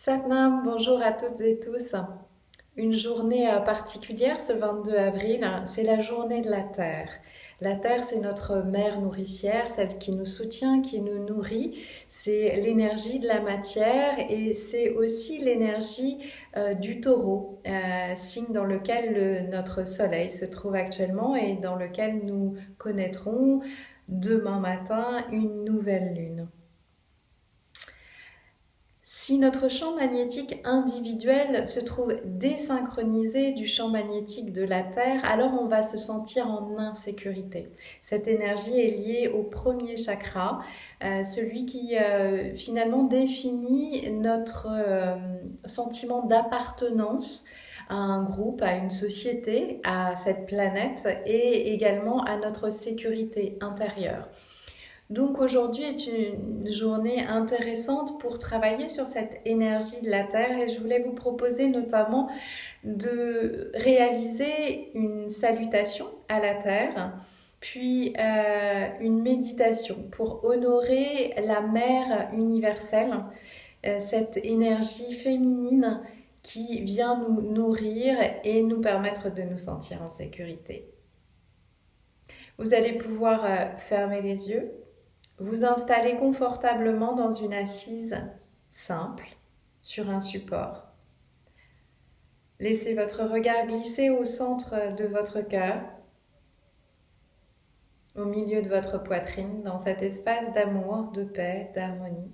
Satnam, bonjour à toutes et tous. Une journée particulière ce 22 avril, c'est la journée de la Terre. La Terre, c'est notre mère nourricière, celle qui nous soutient, qui nous nourrit. C'est l'énergie de la matière et c'est aussi l'énergie du taureau, signe dans lequel notre soleil se trouve actuellement et dans lequel nous connaîtrons demain matin une nouvelle lune. Si notre champ magnétique individuel se trouve désynchronisé du champ magnétique de la Terre, alors on va se sentir en insécurité. Cette énergie est liée au premier chakra, celui qui finalement définit notre sentiment d'appartenance à un groupe, à une société, à cette planète et également à notre sécurité intérieure. Donc aujourd'hui est une journée intéressante pour travailler sur cette énergie de la Terre et je voulais vous proposer notamment de réaliser une salutation à la Terre, puis une méditation pour honorer la Mère universelle, cette énergie féminine qui vient nous nourrir et nous permettre de nous sentir en sécurité. Vous allez pouvoir fermer les yeux, vous installer confortablement dans une assise simple sur un support. Laissez votre regard glisser au centre de votre cœur, au milieu de votre poitrine, dans cet espace d'amour, de paix, d'harmonie.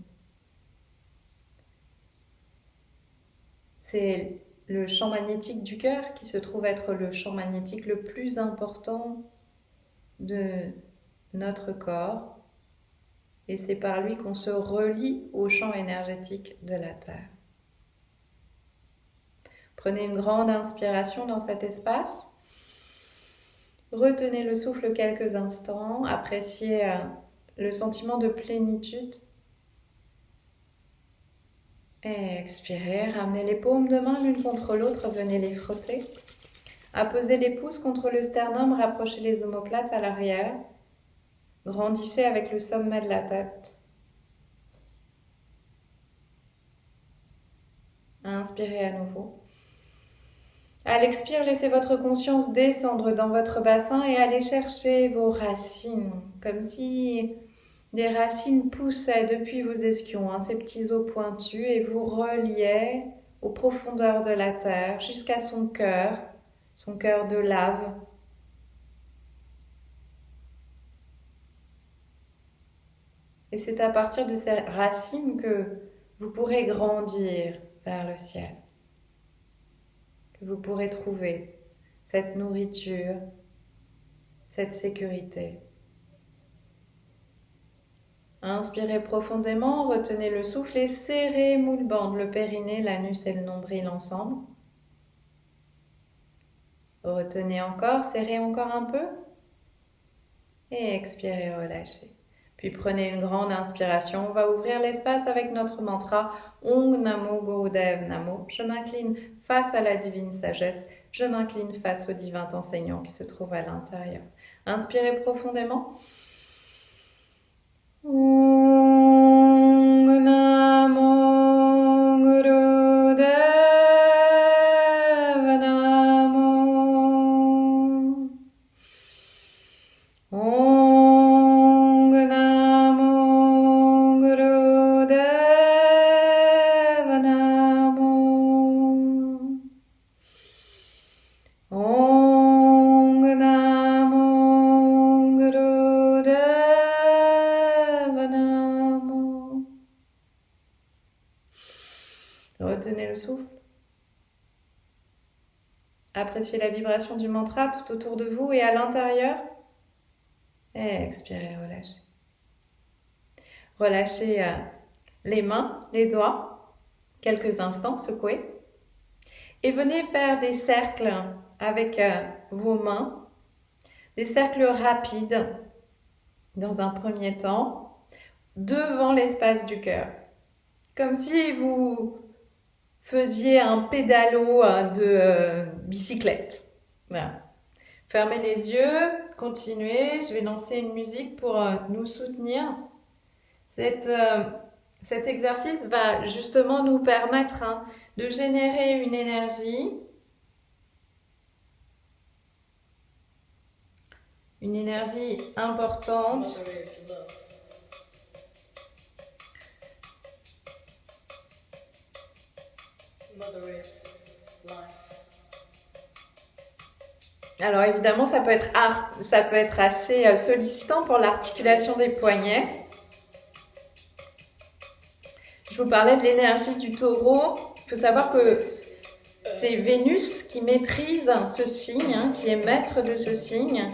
C'est le champ magnétique du cœur qui se trouve être le champ magnétique le plus important de notre corps. Et c'est par lui qu'on se relie au champ énergétique de la Terre. Prenez une grande inspiration dans cet espace. Retenez le souffle quelques instants. Appréciez le sentiment de plénitude. Et expirez. Ramenez les paumes de main l'une contre l'autre. Venez les frotter. Apposez les pouces contre le sternum. Rapprochez les omoplates à l'arrière. Grandissez avec le sommet de la tête. Inspirez à nouveau. À l'expire, laissez votre conscience descendre dans votre bassin et aller chercher vos racines, comme si des racines poussaient depuis vos ischions, ces petits os pointus, et vous reliaient aux profondeurs de la terre jusqu'à son cœur de lave. Et c'est à partir de ces racines que vous pourrez grandir vers le ciel, que vous pourrez trouver cette nourriture, cette sécurité. Inspirez profondément, retenez le souffle et serrez moule bande, le périnée, l'anus et le nombril ensemble. Retenez encore, serrez encore un peu et expirez, relâchez. Puis prenez une grande inspiration, on va ouvrir l'espace avec notre mantra Om Namo Gurudev Namo. Je m'incline face à la divine sagesse, je m'incline face au divin enseignant qui se trouve à l'intérieur. Inspirez profondément. Om Namo Gurudev Namo. Om Namo Gurudev Namo. Om Namo Gurudev Namo. Retenez le souffle. Appréciez la vibration du mantra tout autour de vous et à l'intérieur. Et expirez, relâchez. Relâchez les mains, les doigts, quelques instants, secouez. Et venez faire des cercles avec vos mains, des cercles rapides dans un premier temps, devant l'espace du cœur. Comme si vous faisiez un pédalo de bicyclette. Voilà. Fermez les yeux, continuez. Je vais lancer une musique pour nous soutenir. Cette Cet exercice va justement nous permettre de générer une énergie importante. Alors évidemment, ça peut être assez sollicitant pour l'articulation des poignets. Je vous parlais de l'énergie du taureau. Il faut savoir que c'est Vénus qui maîtrise ce signe, qui est maître de ce signe.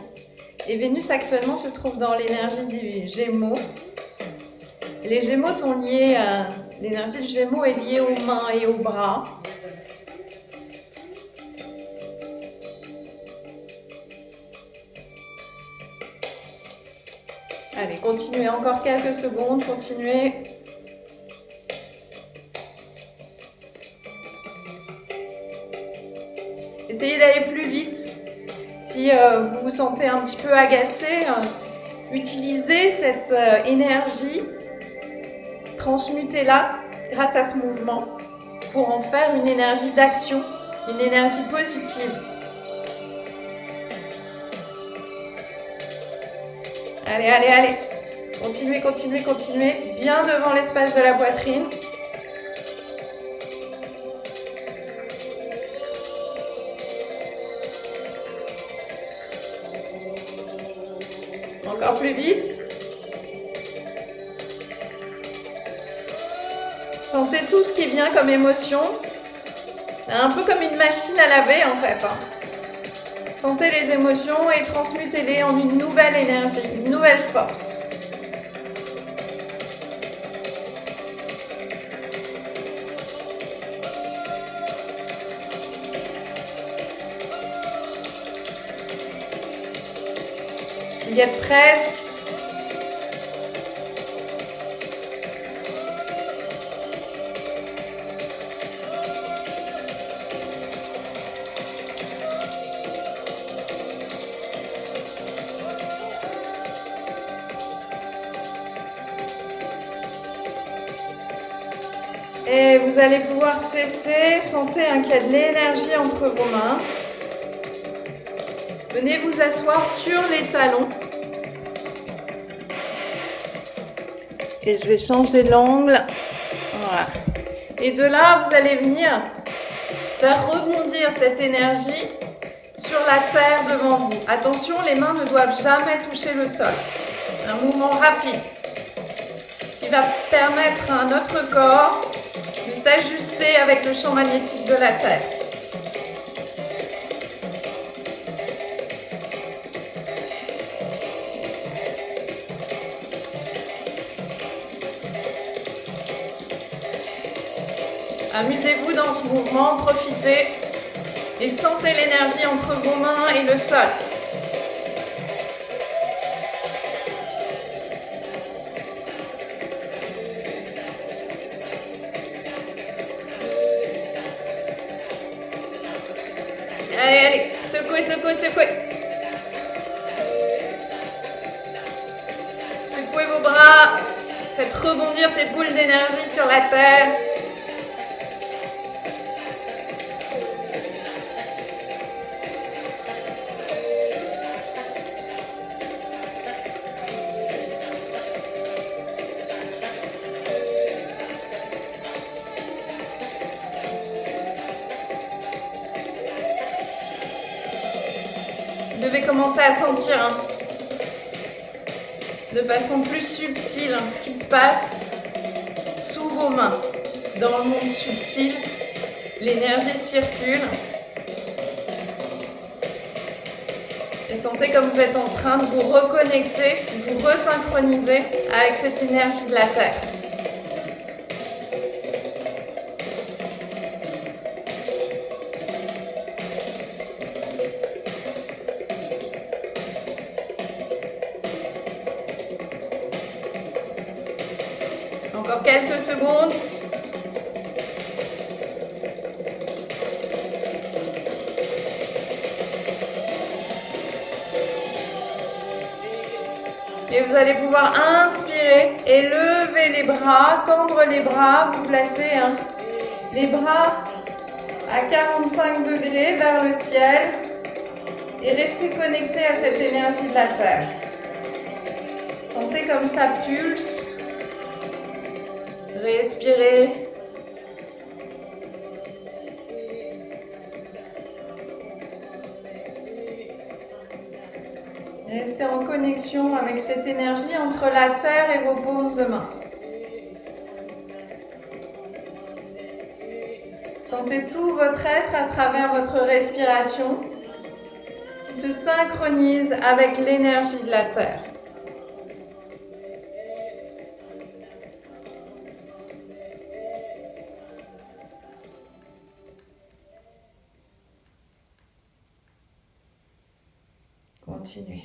Et Vénus actuellement se trouve dans l'énergie du Gémeaux. Les Gémeaux sont liés, l'énergie du Gémeaux est liée aux mains et aux bras. Allez, continuez encore quelques secondes, continuez. Essayez d'aller plus vite. Si vous vous sentez un petit peu agacé, utilisez cette énergie, transmutez-la grâce à ce mouvement pour en faire une énergie d'action, une énergie positive. Allez, allez, allez. Continuez, continuez, continuez. Bien devant l'espace de la poitrine. Encore plus vite. Sentez tout ce qui vient comme émotion. Un peu comme une machine à laver en fait. Sentez les émotions et transmutez-les en une nouvelle énergie, une nouvelle force. Vous y êtes presque. Et vous allez pouvoir cesser. Sentez qu'il y a de l'énergie entre vos mains. Venez vous asseoir sur les talons. Et je vais changer l'angle. Voilà. Et de là, vous allez venir faire rebondir cette énergie sur la terre devant vous. Attention, les mains ne doivent jamais toucher le sol. Un mouvement rapide qui va permettre à notre corps de s'ajuster avec le champ magnétique de la terre. Amusez-vous dans ce mouvement, profitez et sentez l'énergie entre vos mains et le sol. Allez, allez, secouez, secouez, secouez. Secouez vos bras, faites rebondir ces boules d'énergie sur la terre. Vous devez commencer à sentir de façon plus subtile ce qui se passe sous vos mains. Dans le monde subtil, l'énergie circule. Et sentez comme vous êtes en train de vous reconnecter, de vous resynchroniser avec cette énergie de la Terre. Encore quelques secondes. Et vous allez pouvoir inspirer Expirez et levez les bras, tendre les bras, vous placez les bras à 45 degrés vers le ciel et restez connecté à cette énergie de la terre. Sentez comme ça pulse. Respirez. Restez en connexion avec cette énergie entre la terre et vos paumes de main. Sentez tout votre être à travers votre respiration qui se synchronise avec l'énergie de la terre. Continuez.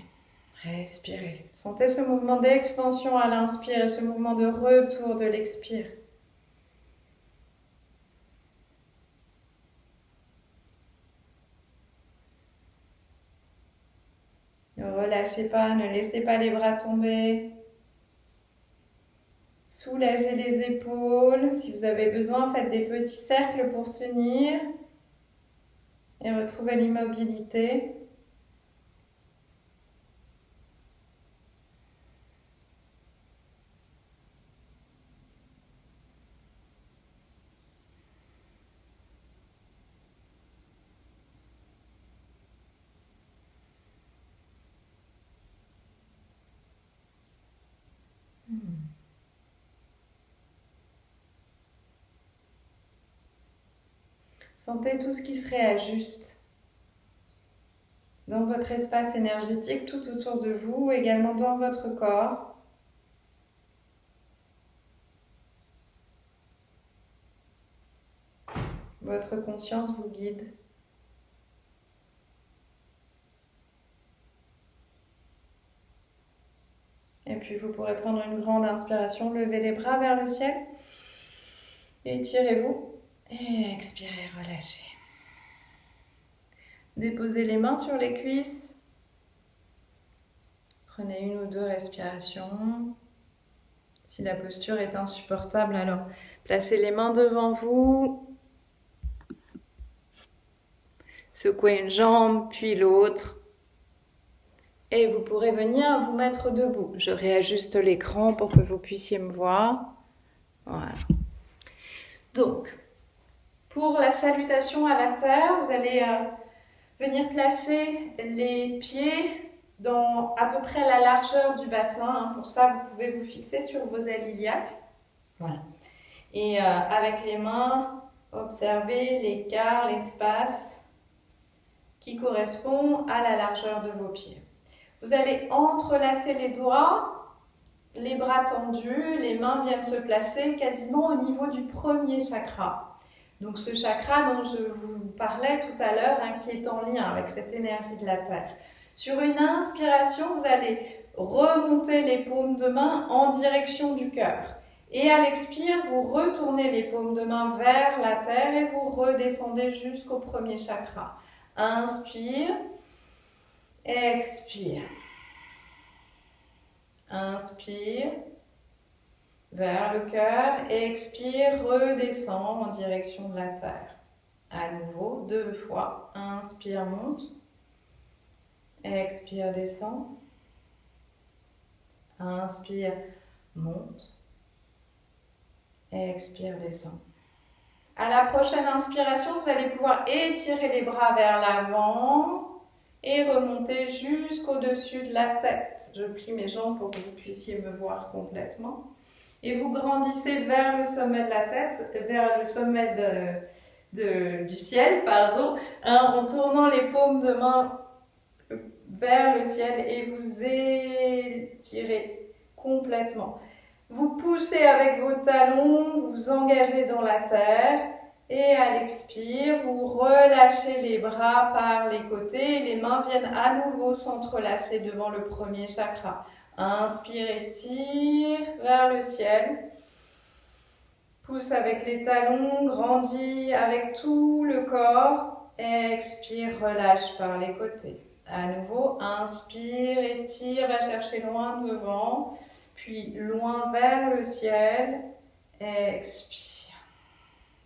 Respirez. Sentez ce mouvement d'expansion à l'inspire et ce mouvement de retour de l'expire. Ne relâchez pas, ne laissez pas les bras tomber. Soulagez les épaules. Si vous avez besoin, faites des petits cercles pour tenir et retrouver l'immobilité. Sentez tout ce qui se réajuste dans votre espace énergétique, tout autour de vous, également dans votre corps. Votre conscience vous guide. Et puis vous pourrez prendre une grande inspiration, lever les bras vers le ciel. Étirez-vous et expirez, relâchez. Déposez les mains sur les cuisses. Prenez une ou deux respirations. Si la posture est insupportable, alors placez les mains devant vous. Secouez une jambe, puis l'autre. Et vous pourrez venir vous mettre debout. Je réajuste l'écran pour que vous puissiez me voir. Voilà. Donc, pour la salutation à la terre, vous allez venir placer les pieds dans à peu près la largeur du bassin. Pour ça, vous pouvez vous fixer sur vos ailes iliaques. Voilà. Et avec les mains, observez l'écart, l'espace qui correspond à la largeur de vos pieds. Vous allez entrelacer les doigts, les bras tendus, les mains viennent se placer quasiment au niveau du premier chakra. Donc ce chakra dont je vous parlais tout à l'heure, qui est en lien avec cette énergie de la terre. Sur une inspiration, vous allez remonter les paumes de main en direction du cœur. Et à l'expire, vous retournez les paumes de main vers la terre et vous redescendez jusqu'au premier chakra. Inspire, expire. Inspire vers le cœur, expire, redescend en direction de la terre. À nouveau, 2 fois. Inspire, monte. Expire, descend. Inspire, monte. Expire, descend. À la prochaine inspiration, vous allez pouvoir étirer les bras vers l'avant et remonter jusqu'au-dessus de la tête. Je plie mes jambes pour que vous puissiez me voir complètement. Et vous grandissez vers le sommet de la tête, vers le sommet du ciel, en tournant les paumes de main vers le ciel et vous étirez complètement. Vous poussez avec vos talons, vous engagez dans la terre et à l'expire, vous relâchez les bras par les côtés et les mains viennent à nouveau s'entrelacer devant le premier chakra. Inspire, étire vers le ciel. Pousse avec les talons, grandis avec tout le corps. Expire, relâche par les côtés. À nouveau, inspire, étire, va chercher loin devant. puis loin vers le ciel. Expire.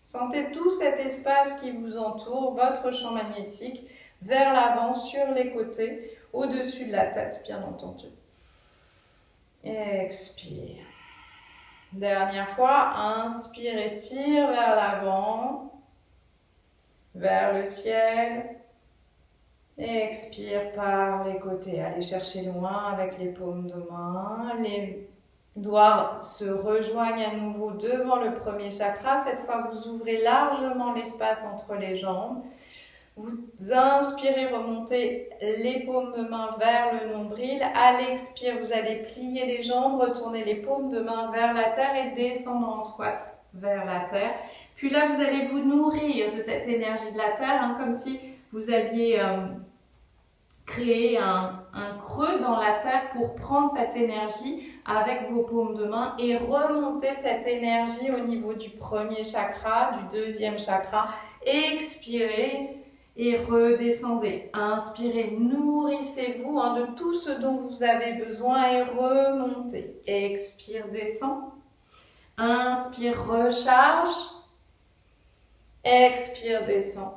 Sentez tout cet espace qui vous entoure, votre champ magnétique, vers l'avant, sur les côtés, au-dessus de la tête, bien entendu. Expire. Dernière fois, inspire et tire vers l'avant, vers le ciel. Expire par les côtés. Allez chercher loin avec les paumes de main. Les doigts se rejoignent à nouveau devant le premier chakra. Cette fois, vous ouvrez largement l'espace entre les jambes. Vous inspirez, remontez les paumes de main vers le nombril. À l'expire, vous allez plier les jambes, retourner les paumes de main vers la terre et descendre en squat vers la terre. Puis là, vous allez vous nourrir de cette énergie de la terre, comme si vous alliez créer un creux dans la terre pour prendre cette énergie avec vos paumes de main et remonter cette énergie au niveau du premier chakra, du deuxième chakra. Expirez et redescendez. Inspirez, nourrissez-vous de tout ce dont vous avez besoin et remontez. Expire, descend. Inspire, recharge. Expire, descend.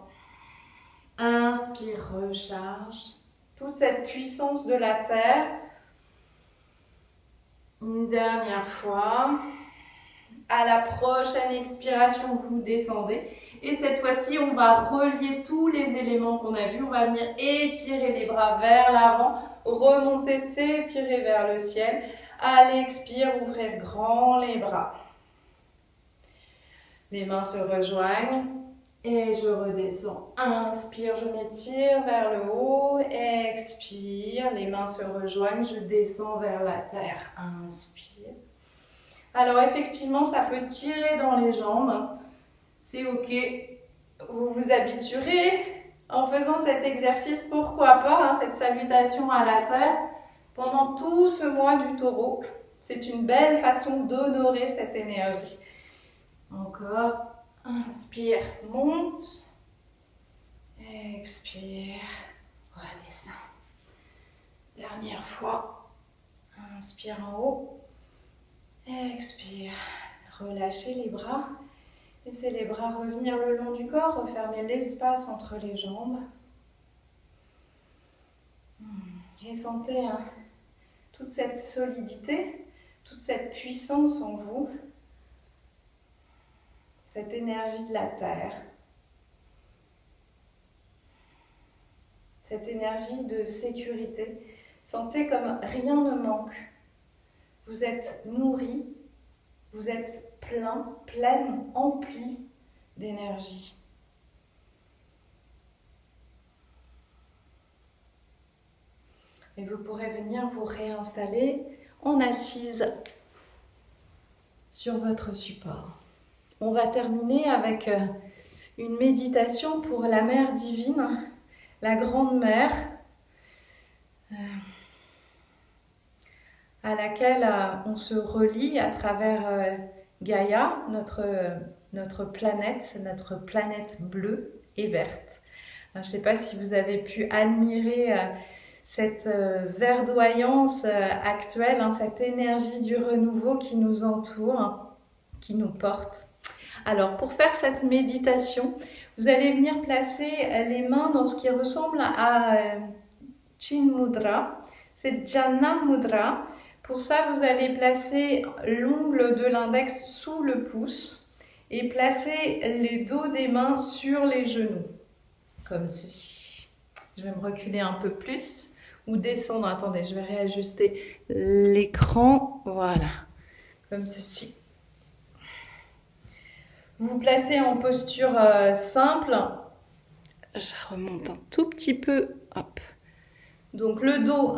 Inspire, recharge. Toute cette puissance de la terre. Une dernière fois. À la prochaine expiration, vous descendez. Et cette fois-ci, on va relier tous les éléments qu'on a vus. On va venir étirer les bras vers l'avant, remonter, s'étirer vers le ciel. À l'expire, ouvrir grand les bras. Les mains se rejoignent. Et je redescends. Inspire, je m'étire vers le haut. Expire, les mains se rejoignent. Je descends vers la terre. Inspire. Alors effectivement, ça peut tirer dans les jambes. C'est ok. Vous vous habituerez en faisant cet exercice. Pourquoi pas, cette salutation à la terre pendant tout ce mois du taureau. C'est une belle façon d'honorer cette énergie. Encore. Inspire, monte. Expire, redescend. Dernière fois. Inspire en haut. Expire. Relâchez les bras. Laissez les bras revenir le long du corps. Refermez l'espace entre les jambes. Et sentez toute cette solidité, toute cette puissance en vous. Cette énergie de la terre, cette énergie de sécurité. Sentez comme rien ne manque. Vous êtes nourri, vous êtes plein, pleine, empli d'énergie. Et vous pourrez venir vous réinstaller en assise sur votre support. On va terminer avec une méditation pour la Mère divine, la Grande Mère, à laquelle on se relie à travers Gaïa, notre planète bleue et verte. Je ne sais pas si vous avez pu admirer cette verdoyance actuelle, cette énergie du renouveau qui nous entoure, qui nous porte. Alors, pour faire cette méditation, vous allez venir placer les mains dans ce qui ressemble à Chin Mudra. C'est Jhana Mudra. Pour ça, vous allez placer l'ongle de l'index sous le pouce et placer les dos des mains sur les genoux, comme ceci. Je vais me reculer un peu plus ou descendre. Attendez, je vais réajuster l'écran. Voilà, comme ceci. Vous vous placez en posture simple. Je remonte un tout petit peu. Hop. Donc le dos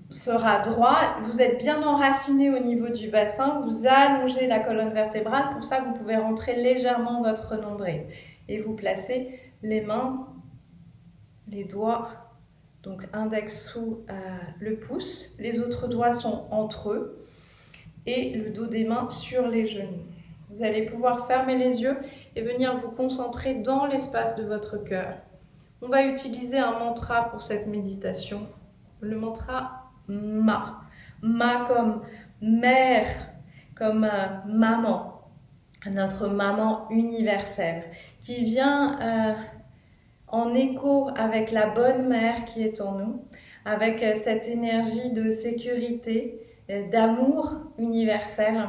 sera droit. Vous êtes bien enraciné au niveau du bassin. Vous allongez la colonne vertébrale. Pour ça, vous pouvez rentrer légèrement votre nombril. Et vous placez les mains, les doigts, donc index sous le pouce. Les autres doigts sont entre eux. Et le dos des mains sur les genoux. Vous allez pouvoir fermer les yeux et venir vous concentrer dans l'espace de votre cœur. On va utiliser un mantra pour cette méditation, le mantra Ma. Ma comme mère, comme maman, notre maman universelle, qui vient en écho avec la bonne mère qui est en nous, avec cette énergie de sécurité, d'amour universel.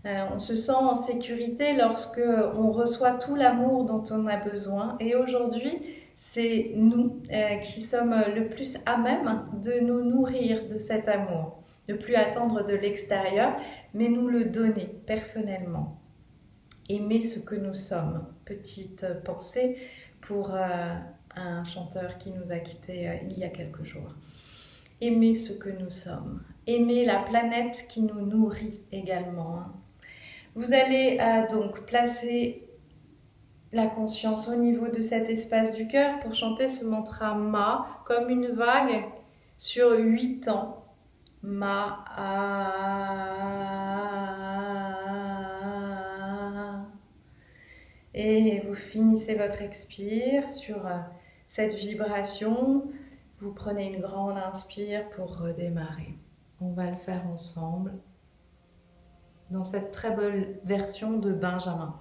On se sent en sécurité lorsque on reçoit tout l'amour dont on a besoin. Et aujourd'hui, c'est nous qui sommes le plus à même de nous nourrir de cet amour. Ne plus attendre de l'extérieur, mais nous le donner personnellement. Aimer ce que nous sommes. Petite pensée pour un chanteur qui nous a quittés il y a quelques jours. Aimer ce que nous sommes. Aimer la planète qui nous nourrit également. Vous allez donc placer la conscience au niveau de cet espace du cœur pour chanter ce mantra Ma comme une vague sur 8 temps. Ma Et vous finissez votre expire sur cette vibration. Vous prenez une grande inspire pour redémarrer. On va le faire ensemble dans cette très belle version de Benjamin.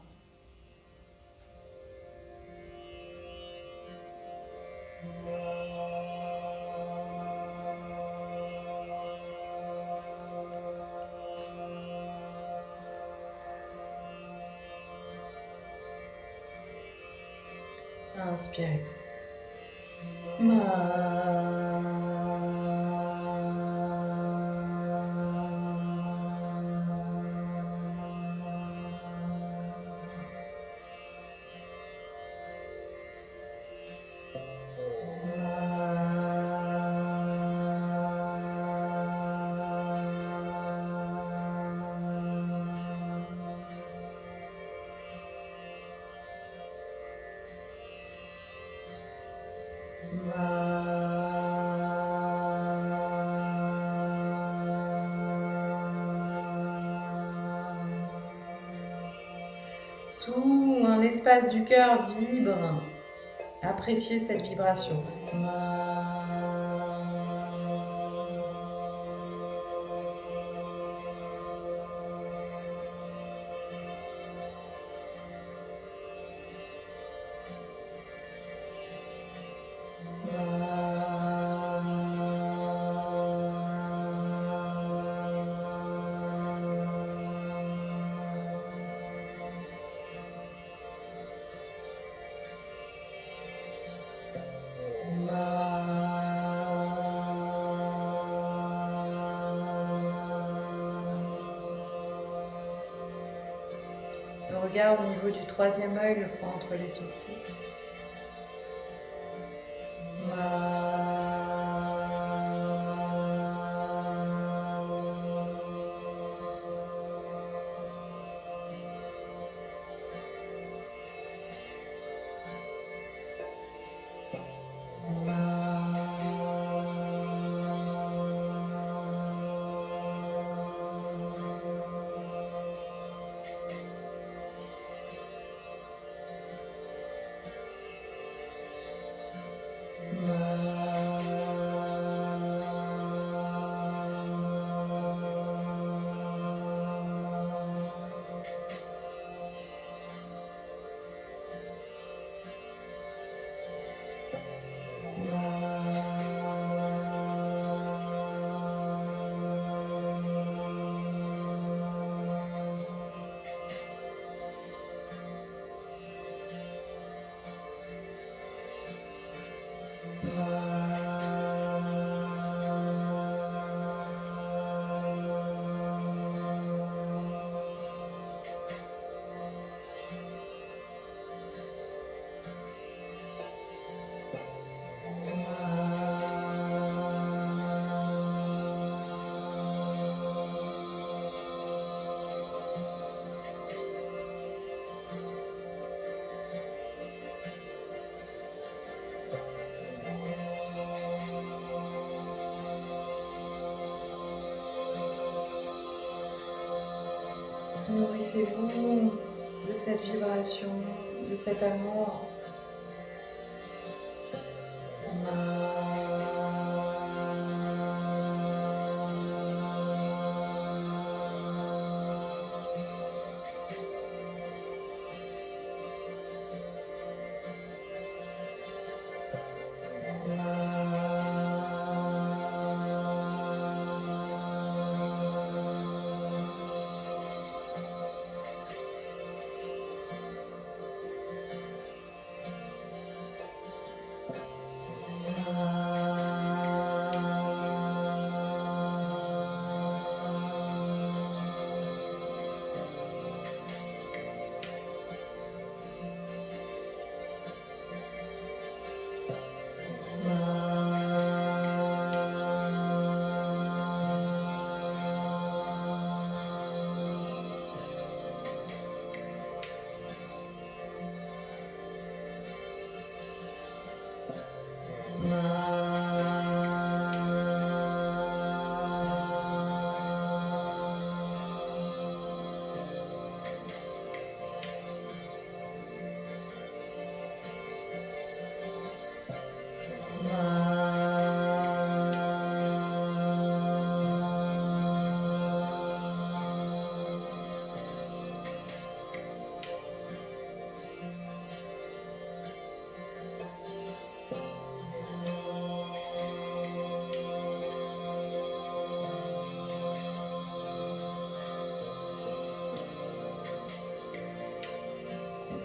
Inspirez. Tout l'espace du cœur vibre. Appréciez cette vibration. Le regard au niveau du troisième œil, le point entre les sourcils. Nourrissez-vous de cette vibration, de cet amour.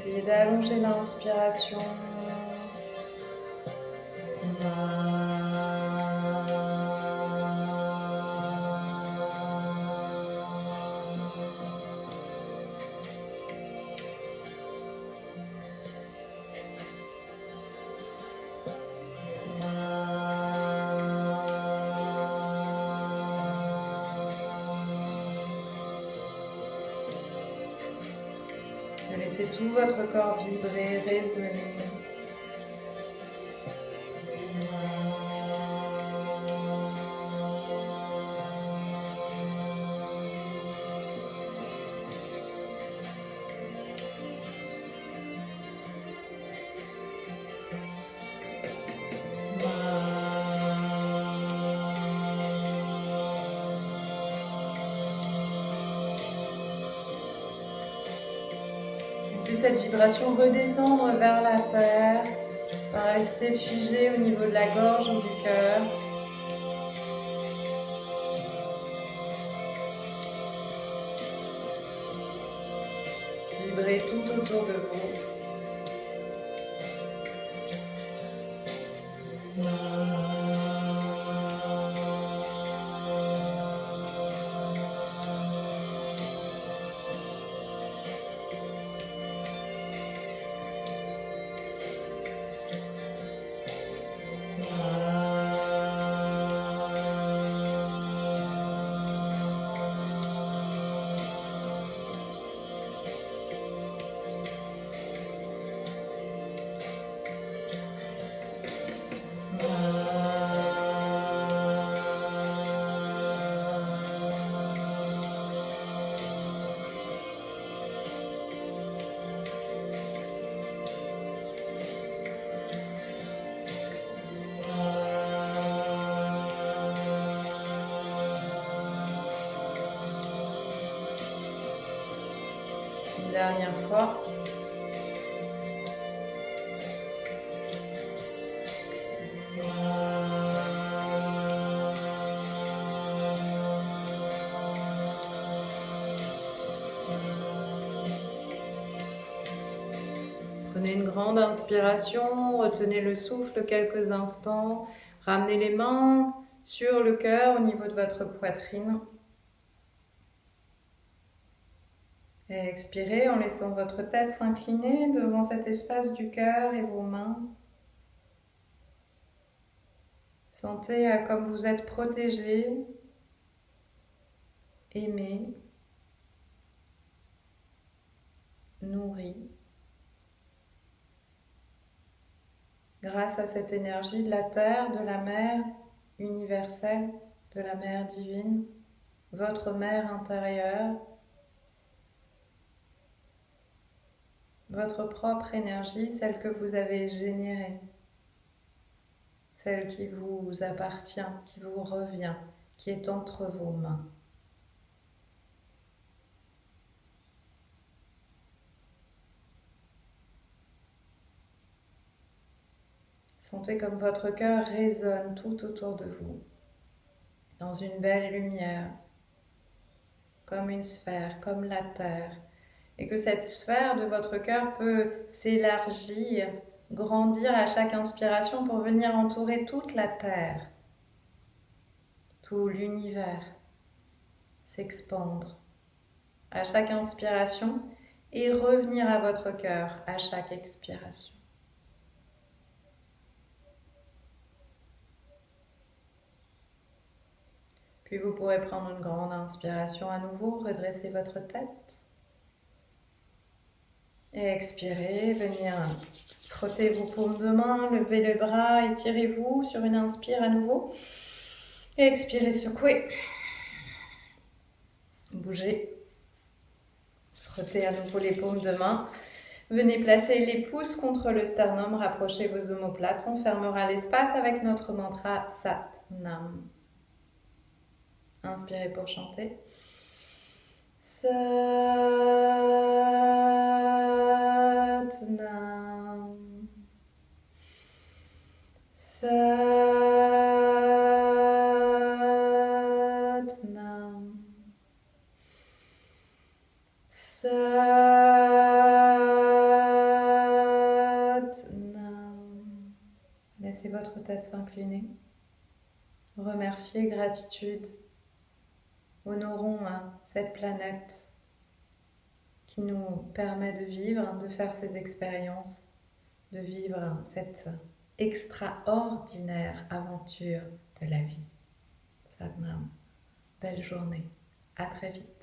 Essayez d'allonger l'inspiration. Laissez tout votre corps vibrer, résonner. Laissez cette vibration redescendre vers la terre, pas rester figé au niveau de la gorge ou du cœur. Vibrez tout autour de vous. Une dernière fois. Prenez une grande inspiration, retenez le souffle quelques instants, ramenez les mains sur le cœur au niveau de votre poitrine. Et expirez en laissant votre tête s'incliner devant cet espace du cœur et vos mains. Sentez comme vous êtes protégé, aimé, nourri. Grâce à cette énergie de la terre, de la mère universelle, de la mère divine, votre mère intérieure, votre propre énergie, celle que vous avez générée, celle qui vous appartient, qui vous revient, qui est entre vos mains. Sentez comme votre cœur résonne tout autour de vous, dans une belle lumière, comme une sphère, comme la terre, et que cette sphère de votre cœur peut s'élargir, grandir à chaque inspiration pour venir entourer toute la terre, tout l'univers, s'expandre à chaque inspiration et revenir à votre cœur à chaque expiration. Puis vous pourrez prendre une grande inspiration à nouveau, redresser votre tête. Et expirez, venir frotter vos paumes de main, levez les bras, étirez-vous sur une inspire à nouveau. Et expirez, secouez. Bougez. Frottez à nouveau les paumes de main. Venez placer les pouces contre le sternum, rapprochez vos omoplates. On fermera l'espace avec notre mantra Sat Nam. Inspirez pour chanter. Sat Nam. Sat Nam. Sat Laissez votre tête s'incliner. Remerciez, gratitude. Honorons cette planète qui nous permet de vivre, de faire ces expériences, de vivre cette extraordinaire aventure de la vie. Satnam. Belle journée. À très vite.